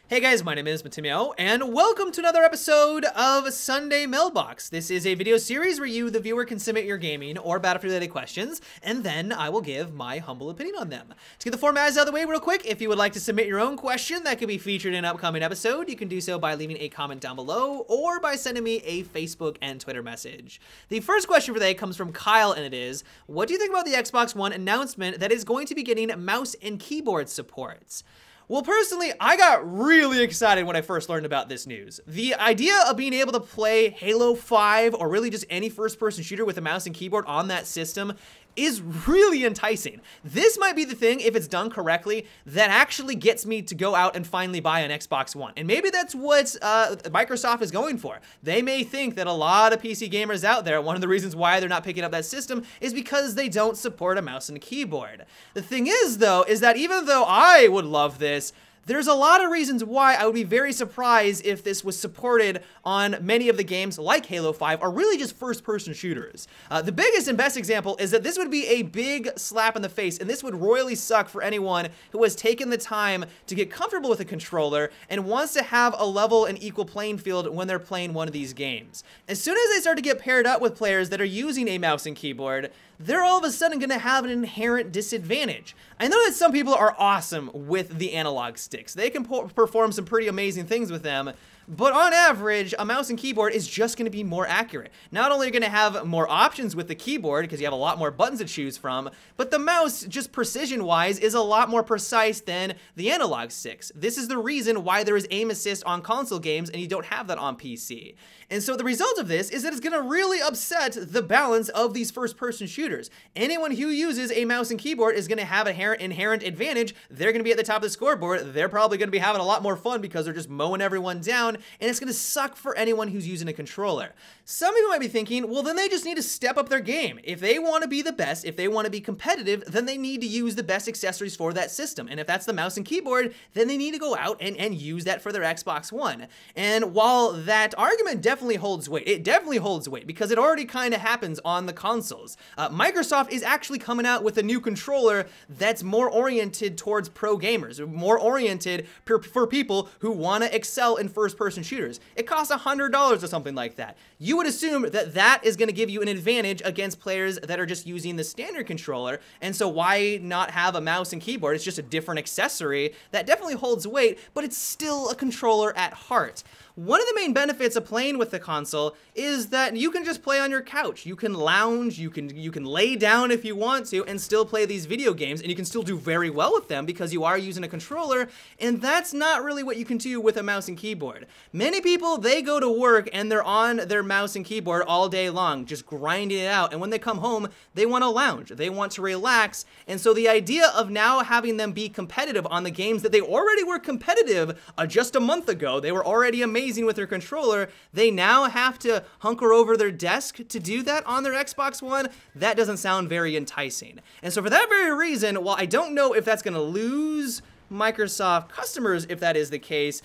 Hey guys, my name is Matimio, and welcome to another episode of Sunday Mailbox. This is a video series where you, the viewer, can submit your gaming or Battlefield-related questions, and then I will give my humble opinion on them. To get the formats out of the way real quick, if you would like to submit your own question that could be featured in an upcoming episode, you can do so by leaving a comment down below or by sending me a Facebook and Twitter message. The first question for today comes from Kyle, and it is, what do you think about the Xbox One announcement that is going to be getting mouse and keyboard support? Well, personally, I got really excited when I first learned about this news. The idea of being able to play Halo 5 or really just any first-person shooter with a mouse and keyboard on that system is really enticing. This might be the thing, if it's done correctly, that actually gets me to go out and finally buy an Xbox One. And maybe that's what Microsoft is going for. They may think that a lot of PC gamers out there, one of the reasons why they're not picking up that system is because they don't support a mouse and a keyboard. The thing is, though, is that even though I would love this, there's a lot of reasons why I would be very surprised if this was supported on many of the games like Halo 5 or really just first-person shooters. The biggest and best example is that this would be a big slap in the face, and this would royally suck for anyone who has taken the time to get comfortable with a controller and wants to have a level and equal playing field when they're playing one of these games. As soon as they start to get paired up with players that are using a mouse and keyboard, they're all of a sudden going to have an inherent disadvantage. I know that some people are awesome with the analog sticks. They can perform some pretty amazing things with them, but on average, a mouse and keyboard is just going to be more accurate. Not only are you going to have more options with the keyboard, because you have a lot more buttons to choose from, but the mouse, just precision-wise, is a lot more precise than the analog sticks. This is the reason why there is aim assist on console games, and you don't have that on PC. And so the result of this is that it's going to really upset the balance of these first-person shooters. Anyone who uses a mouse and keyboard is going to have an inherent advantage. They're going to be at the top of the scoreboard. They're probably going to be having a lot more fun because they're just mowing everyone down, and it's going to suck for anyone who's using a controller. Some people might be thinking, well, then they just need to step up their game. If they want to be the best, if they want to be competitive, then they need to use the best accessories for that system. And if that's the mouse and keyboard, then they need to go out and use that for their Xbox One. And while that argument definitely holds weight, it definitely holds weight because it already kind of happens on the consoles. Microsoft is actually coming out with a new controller that's more oriented towards pro gamers, more oriented for people who want to excel in first-person shooters. It costs $100 or something like that. You would assume that that is going to give you an advantage against players that are just using the standard controller, and so why not have a mouse and keyboard? It's just a different accessory that definitely holds weight, but it's still a controller at heart. One of the main benefits of playing with the console is that you can just play on your couch. You can lounge, you can lay down if you want to and still play these video games, and you can still do very well with them because you are using a controller, and that's not really what you can do with a mouse and keyboard. Many people, they go to work and they're on their mouse and keyboard all day long, just grinding it out, and when they come home, they want to lounge, they want to relax, and so the idea of now having them be competitive on the games that they already were competitive just a month ago, they were already amazing with their controller, they now have to hunker over their desk to do that on their Xbox One. That doesn't sound very enticing. And so for that very reason, while I don't know if that's going to lose Microsoft customers if that is the case,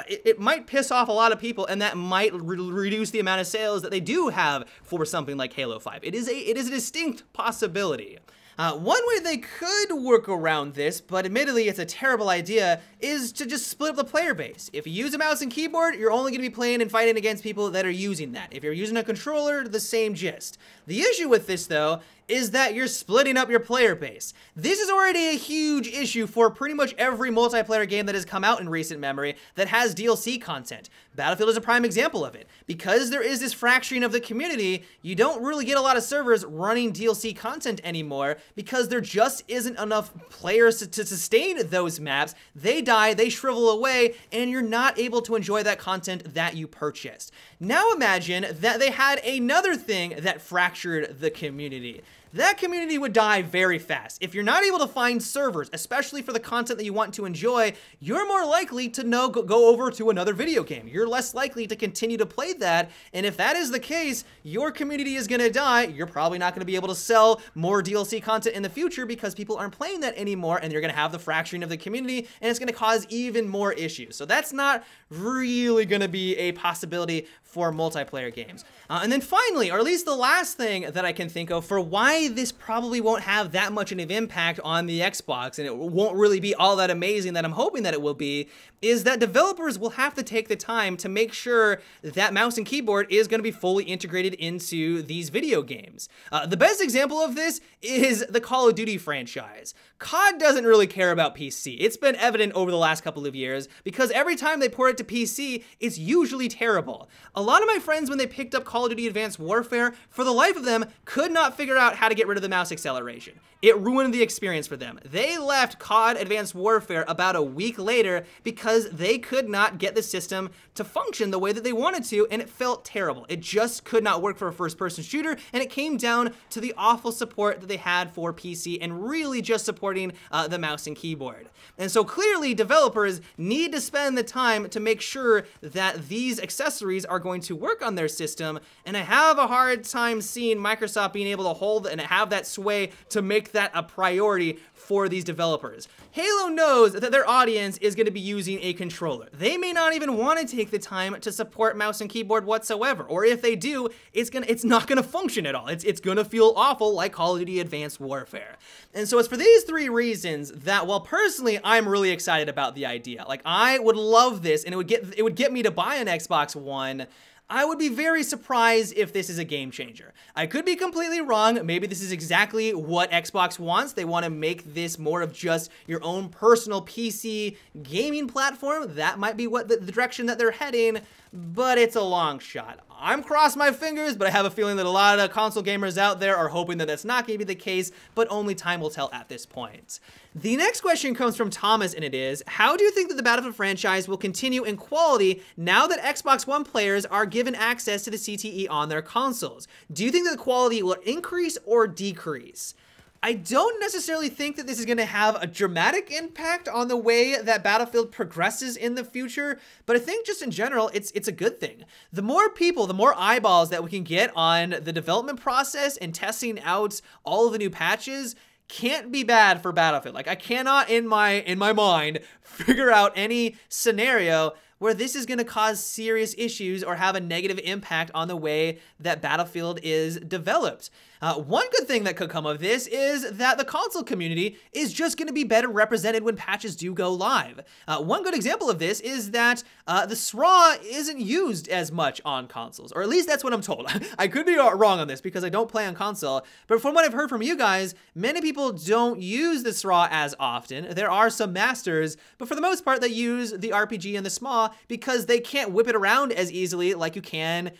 it might piss off a lot of people, and that might reduce the amount of sales that they do have for something like Halo 5. It is a distinct possibility. One way they could work around this, but admittedly it's a terrible idea, is to just split up the player base. If you use a mouse and keyboard, you're only going to be playing and fighting against people that are using that. If you're using a controller, the same gist. The issue with this, though, is that you're splitting up your player base. This is already a huge issue for pretty much every multiplayer game that has come out in recent memory that has DLC content. Battlefield is a prime example of it. Because there is this fracturing of the community, you don't really get a lot of servers running DLC content anymore because there just isn't enough players to sustain those maps. They die, they shrivel away, and you're not able to enjoy that content that you purchased. Now imagine that they had another thing that fractured the community. That community would die very fast. If you're not able to find servers, especially for the content that you want to enjoy, you're more likely to go over to another video game. You're less likely to continue to play that, and if that is the case, your community is gonna die. You're probably not gonna be able to sell more DLC content in the future because people aren't playing that anymore, and you're gonna have the fracturing of the community, and it's gonna cause even more issues. So that's not really gonna be a possibility for multiplayer games. And then finally, or at least the last thing that I can think of for why why this probably won't have that much of an impact on the Xbox, and it won't really be all that amazing that I'm hoping that it will be, is that developers will have to take the time to make sure that mouse and keyboard is going to be fully integrated into these video games. The best example of this is the Call of Duty franchise. COD doesn't really care about PC. It's been evident over the last couple of years because every time they port it to PC, it's usually terrible. A lot of my friends, when they picked up Call of Duty Advanced Warfare, for the life of them, could not figure out how to get rid of the mouse acceleration. It ruined the experience for them. They left COD Advanced Warfare about a week later because they could not get the system to function the way that they wanted to, and it felt terrible. It just could not work for a first-person shooter, and it came down to the awful support that they had for PC and really just supporting the mouse and keyboard. And so clearly, developers need to spend the time to make sure that these accessories are going to work on their system, and I have a hard time seeing Microsoft being able to hold and have that sway to make that a priority for these developers. Halo knows that their audience is going to be using a controller. They may not even want to take the time to support mouse and keyboard whatsoever, or if they do, it's not going to function at all. It's going to feel awful like Call of Duty Advanced Warfare. And so it's for these three reasons that, while personally I'm really excited about the idea, like I would love this and it would get me to buy an Xbox One, I would be very surprised if this is a game changer. I could be completely wrong. Maybe this is exactly what Xbox wants. They want to make this more of just your own personal PC gaming platform. That might be what the direction that they're heading, but it's a long shot. I'm crossing my fingers, but I have a feeling that a lot of console gamers out there are hoping that that's not going to be the case, but only time will tell at this point. The next question comes from Thomas, and it is, how do you think that the Battlefield franchise will continue in quality now that Xbox One players are given access to the CTE on their consoles? Do you think that the quality will increase or decrease? I don't necessarily think that this is going to have a dramatic impact on the way that Battlefield progresses in the future, but I think just in general, it's a good thing. The more people, the more eyeballs that we can get on the development process and testing out all of the new patches can't be bad for Battlefield. Like, I cannot in my mind figure out any scenario where this is going to cause serious issues or have a negative impact on the way that Battlefield is developed. One good thing that could come of this is that the console community is just going to be better represented when patches do go live. One good example of this is that the SRA isn't used as much on consoles, or at least that's what I'm told. I could be wrong on this because I don't play on console, but from what I've heard from you guys, many people don't use the SRA as often. There are some masters, but for the most part, they use the RPG and the SMA because they can't whip it around as easily like you can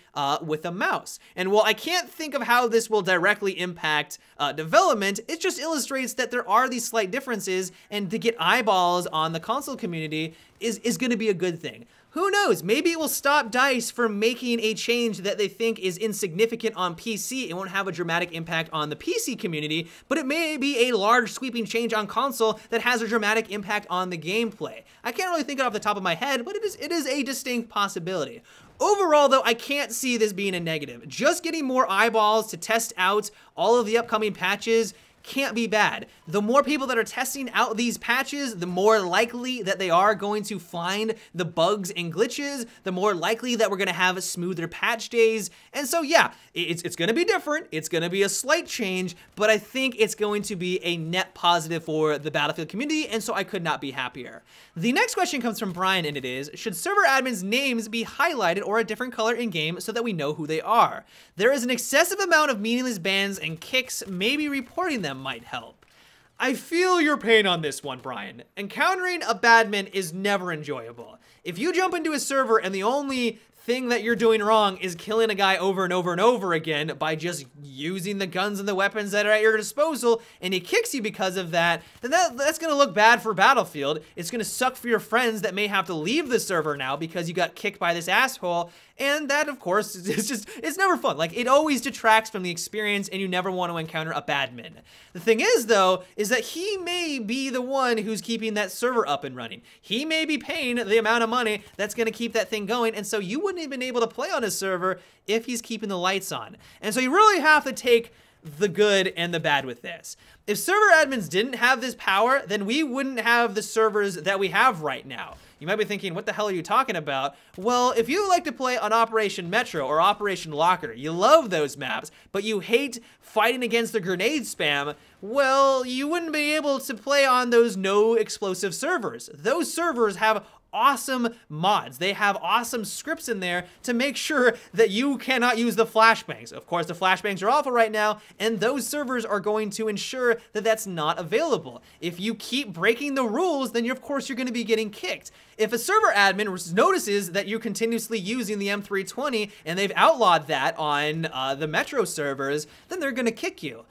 with a mouse. And while I can't think of how this will directly impact development, it just illustrates that there are these slight differences, and to get eyeballs on the console community is going to be a good thing. Who knows? Maybe it will stop DICE from making a change that they think is insignificant on PC. It won't have a dramatic impact on the PC community, but it may be a large sweeping change on console that has a dramatic impact on the gameplay. I can't really think it off the top of my head, but it is a distinct possibility. Overall, though, I can't see this being a negative. Just getting more eyeballs to test out all of the upcoming patches can't be bad. The more people that are testing out these patches, the more likely that they are going to find the bugs and glitches, the more likely that we're going to have smoother patch days. And so yeah, it's going to be different. It's going to be a slight change, but I think it's going to be a net positive for the Battlefield community, and so I could not be happier. The next question comes from Brian, and it is, should server admins' names be highlighted or a different color in-game so that we know who they are? There is an excessive amount of meaningless bans and kicks, maybe reporting them might help. I feel your pain on this one, Brian. Encountering a badman is never enjoyable. If you jump into a server and the only thing that you're doing wrong is killing a guy over and over and over again by just using the guns and the weapons that are at your disposal, and he kicks you because of that, then that's gonna look bad for Battlefield. It's gonna suck for your friends that may have to leave the server now because you got kicked by this asshole, and that, of course, it's never fun. Like, it always detracts from the experience, and you never want to encounter a badman. The thing is, though, is that he may be the one who's keeping that server up and running. He may be paying the amount of money that's going to keep that thing going, and so you wouldn't have been able to play on his server if he's keeping the lights on. And so you really have to take the good and the bad with this. If server admins didn't have this power, then we wouldn't have the servers that we have right now. You might be thinking, what the hell are you talking about? Well, if you like to play on Operation Metro or Operation Locker, you love those maps, but you hate fighting against the grenade spam, well, you wouldn't be able to play on those no explosive servers. Those servers have awesome mods. They have awesome scripts in there to make sure that you cannot use the flashbangs. Of course, the flashbangs are awful right now, and those servers are going to ensure that that's not available. If you keep breaking the rules, then of course you're going to be getting kicked. If a server admin notices that you're continuously using the M320 and they've outlawed that on the Metro servers, then they're going to kick you.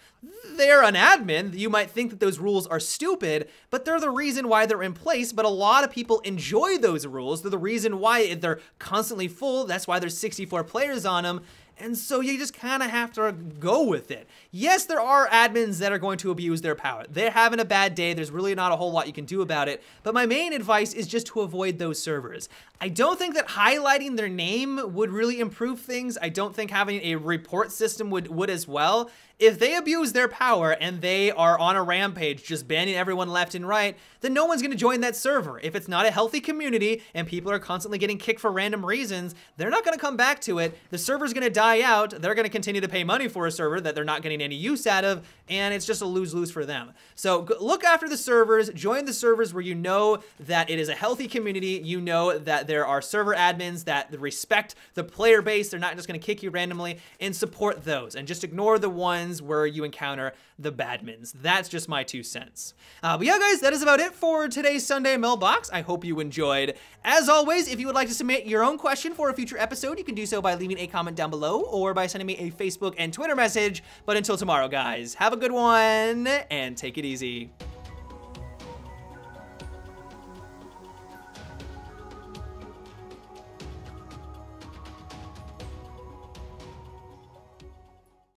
They're an admin. You might think that those rules are stupid, but they're the reason why they're in place. But a lot of people enjoy those rules. They're the reason why they're constantly full. That's why there's 64 players on them. And so you just kind of have to go with it. Yes, there are admins that are going to abuse their power. They're having a bad day. There's really not a whole lot you can do about it. But my main advice is just to avoid those servers. I don't think that highlighting their name would really improve things. I don't think having a report system would as well. If they abuse their power and they are on a rampage just banning everyone left and right, then no one's going to join that server. If it's not a healthy community and people are constantly getting kicked for random reasons, they're not going to come back to it. The server's going to die out. They're going to continue to pay money for a server that they're not getting any use out of, and it's just a lose-lose for them. So look after the servers, join the servers where you know that it is a healthy community, you know that there are server admins that respect the player base, they're not just going to kick you randomly, and support those, and just ignore the ones where you encounter the badmins. That's just my 2 cents. But yeah, guys, that is about it for today's Sunday Mailbox. I hope you enjoyed. As always, if you would like to submit your own question for a future episode, you can do so by leaving a comment down below or by sending me a Facebook and Twitter message. But until tomorrow, guys, have a good one and take it easy.